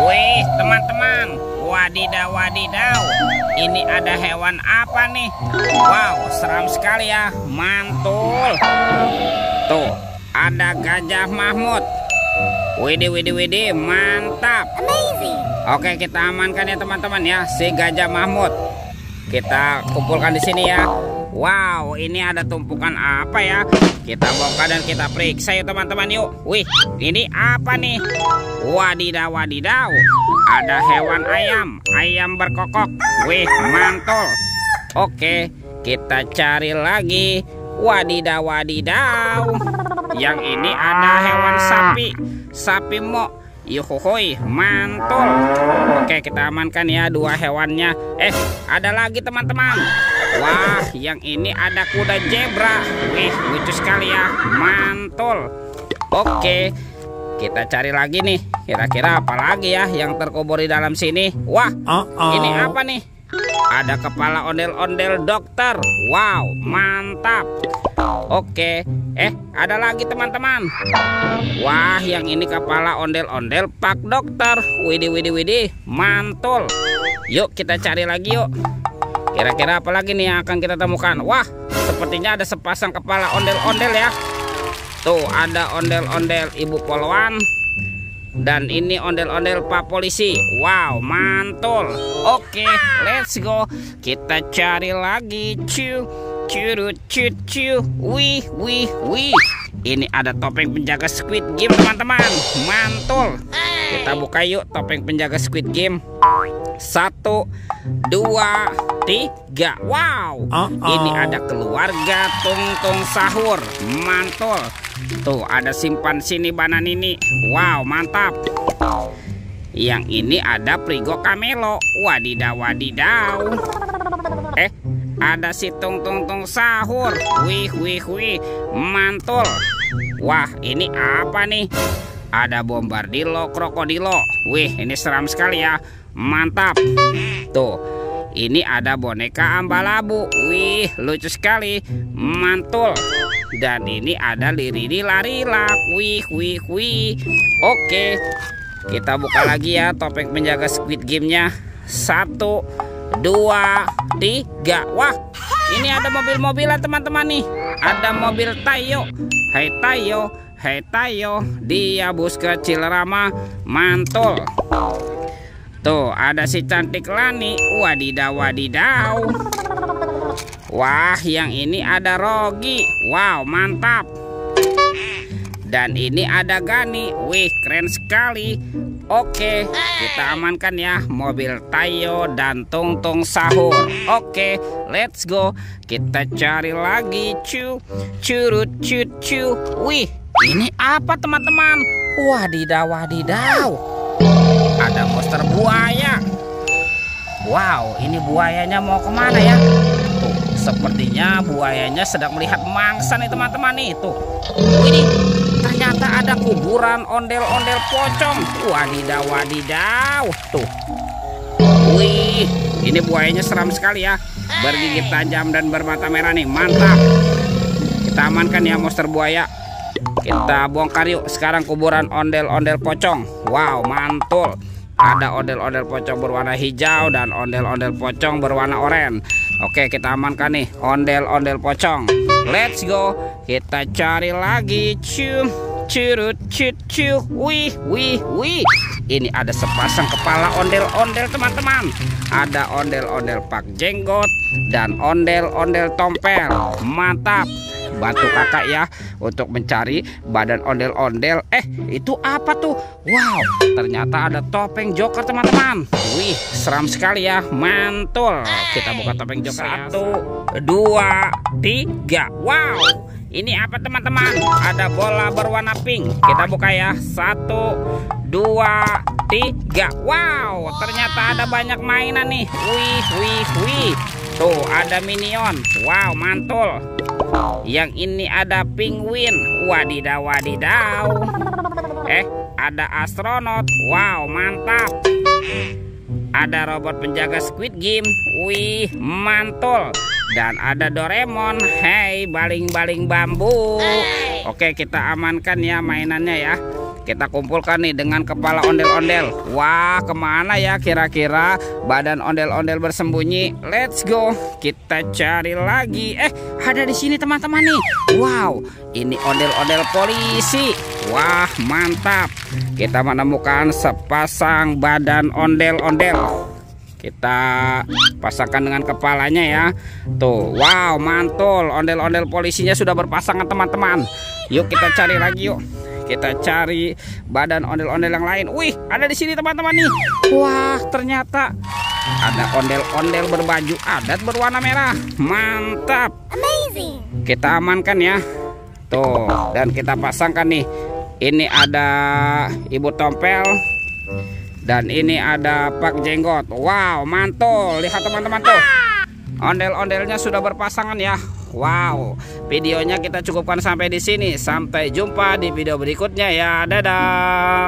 Wih, teman-teman, wadidaw, wadidaw. Ini ada hewan apa nih? Wow, seram sekali ya, mantul. Tuh, ada gajah Mahmud. Widih, widih, widih, mantap. Amazing. Oke, kita amankan ya teman-teman ya, si gajah Mahmud. Kita kumpulkan di sini ya. Wow, ini ada tumpukan apa ya? Kita bongkar dan kita periksa yuk teman-teman yuk. Wih, ini apa nih? Wadidaw, wadidaw. Ada hewan ayam berkokok. Wih, mantul. Oke, kita cari lagi. Wadidaw, wadidaw. Yang ini ada hewan sapi mo. Yuhuhui, mantul. Oke, kita amankan ya dua hewannya. Ada lagi teman-teman. Wah, yang ini ada kuda zebra. Wih, lucu sekali ya, mantul. Oke, kita cari lagi nih. Kira-kira apa lagi ya yang terkubur di dalam sini? Wah, ini apa nih? Ada kepala ondel-ondel dokter. Wow, mantap. Oke, ada lagi teman-teman. Wah, yang ini kepala ondel-ondel Pak Dokter. Widih, widih, widih, mantul. Yuk kita cari lagi yuk. Kira-kira apa lagi nih yang akan kita temukan? Wah, sepertinya ada sepasang kepala ondel-ondel ya. Tuh, ada ondel-ondel Ibu Polwan. Dan ini ondel-ondel Pak Polisi. Wow, mantul. Oke, let's go. Kita cari lagi. Curut. Wih. Ini ada topeng penjaga Squid Game teman-teman. Mantul. Kita buka yuk topeng penjaga Squid Game. 1, 2, 3. Wow, ini ada keluarga Tung Sahur. Mantul. Tuh, ada simpan sini bananini. Wow, mantap. Yang ini ada Prigo Kamelo. Wadidaw, wadidaw. Ada si Tung Sahur. Wih, mantul. Wah, ini apa nih? Ada Bombardilo Krokodilo. Wih, ini seram sekali ya. Mantap. Tuh, ini ada boneka Ambalabu. Wih, lucu sekali. Mantul. Dan ini ada Lirini Larilak. Wih. Oke, kita buka lagi ya topeng penjaga Squid Game-nya. 1, 2, 3. Wah, ini ada mobil-mobilan teman-teman nih. Ada mobil Tayo. Hai Tayo, dia bus kecil ramah. Mantul. Tuh, ada si cantik Lani. Wadidaw, wadidaw. Wah, yang ini ada Rogi. Wow, mantap. Dan ini ada Gani. Wih, keren sekali. Oke, kita amankan ya mobil Tayo dan Tung Sahur. Oke, let's go. Kita cari lagi. Curut. Wih, ini apa teman-teman? Wadidaw, wadidaw. Ada monster buaya. Wow, ini buayanya mau kemana ya? Tuh, sepertinya buayanya sedang melihat mangsa nih teman-teman nih. Tuh, ini ternyata ada kuburan ondel-ondel pocong. Wadidaw, wadidaw. Tuh, wih, ini buayanya seram sekali ya. Bergigit tajam dan bermata merah nih, mantap. Kita amankan ya monster buaya. Kita bongkar yuk sekarang kuburan ondel-ondel pocong. Wow, mantul. Ada ondel-ondel pocong berwarna hijau dan ondel-ondel pocong berwarna oranye. Oke, kita amankan nih ondel-ondel pocong. Let's go. Kita cari lagi. Curut. Wih. Ini ada sepasang kepala ondel-ondel teman-teman. Ada ondel-ondel Pak Jenggot dan ondel-ondel Tompel. Mantap. Bantu kakak ya untuk mencari badan ondel-ondel. Itu apa tuh? Wow, ternyata ada topeng Joker teman-teman. Wih, seram sekali ya. Mantul. Kita buka topeng Joker. 1, 2, 3. Wow, ini apa teman-teman? Ada bola berwarna pink. Kita buka ya. 1, 2, 3. Wow, ternyata ada banyak mainan nih. Wih. Tuh, ada Minion. Wow, mantul. Yang ini ada penguin. Wadidaw, wadidaw. Ada astronot. Wow, mantap. Ada robot penjaga Squid Game. Wih, mantul. Dan ada Doraemon. Hei, baling-baling bambu. Oke, kita amankan ya mainannya ya. kita kumpulkan nih dengan kepala ondel-ondel. Wah, kemana ya kira-kira badan ondel-ondel bersembunyi? Let's go, kita cari lagi. Ada di sini teman-teman nih. Wow, ini ondel-ondel polisi. Wah, mantap. Kita menemukan sepasang badan ondel-ondel. Kita pasangkan dengan kepalanya ya. Tuh, wow, mantul. Ondel-ondel polisinya sudah berpasangan teman-teman. Yuk kita cari lagi yuk. Kita cari badan ondel-ondel yang lain. Wih, ada di sini teman-teman nih. Wah, ternyata ada ondel-ondel berbaju adat berwarna merah. Mantap. Amazing. Kita amankan ya. Tuh, dan kita pasangkan nih. Ini ada Ibu Tompel. Dan ini ada Pak Jenggot. Wow, mantul. Lihat teman-teman tuh. Ondel-ondelnya sudah berpasangan ya. Wow. Videonya kita cukupkan sampai di sini. Sampai jumpa di video berikutnya ya. Dadah.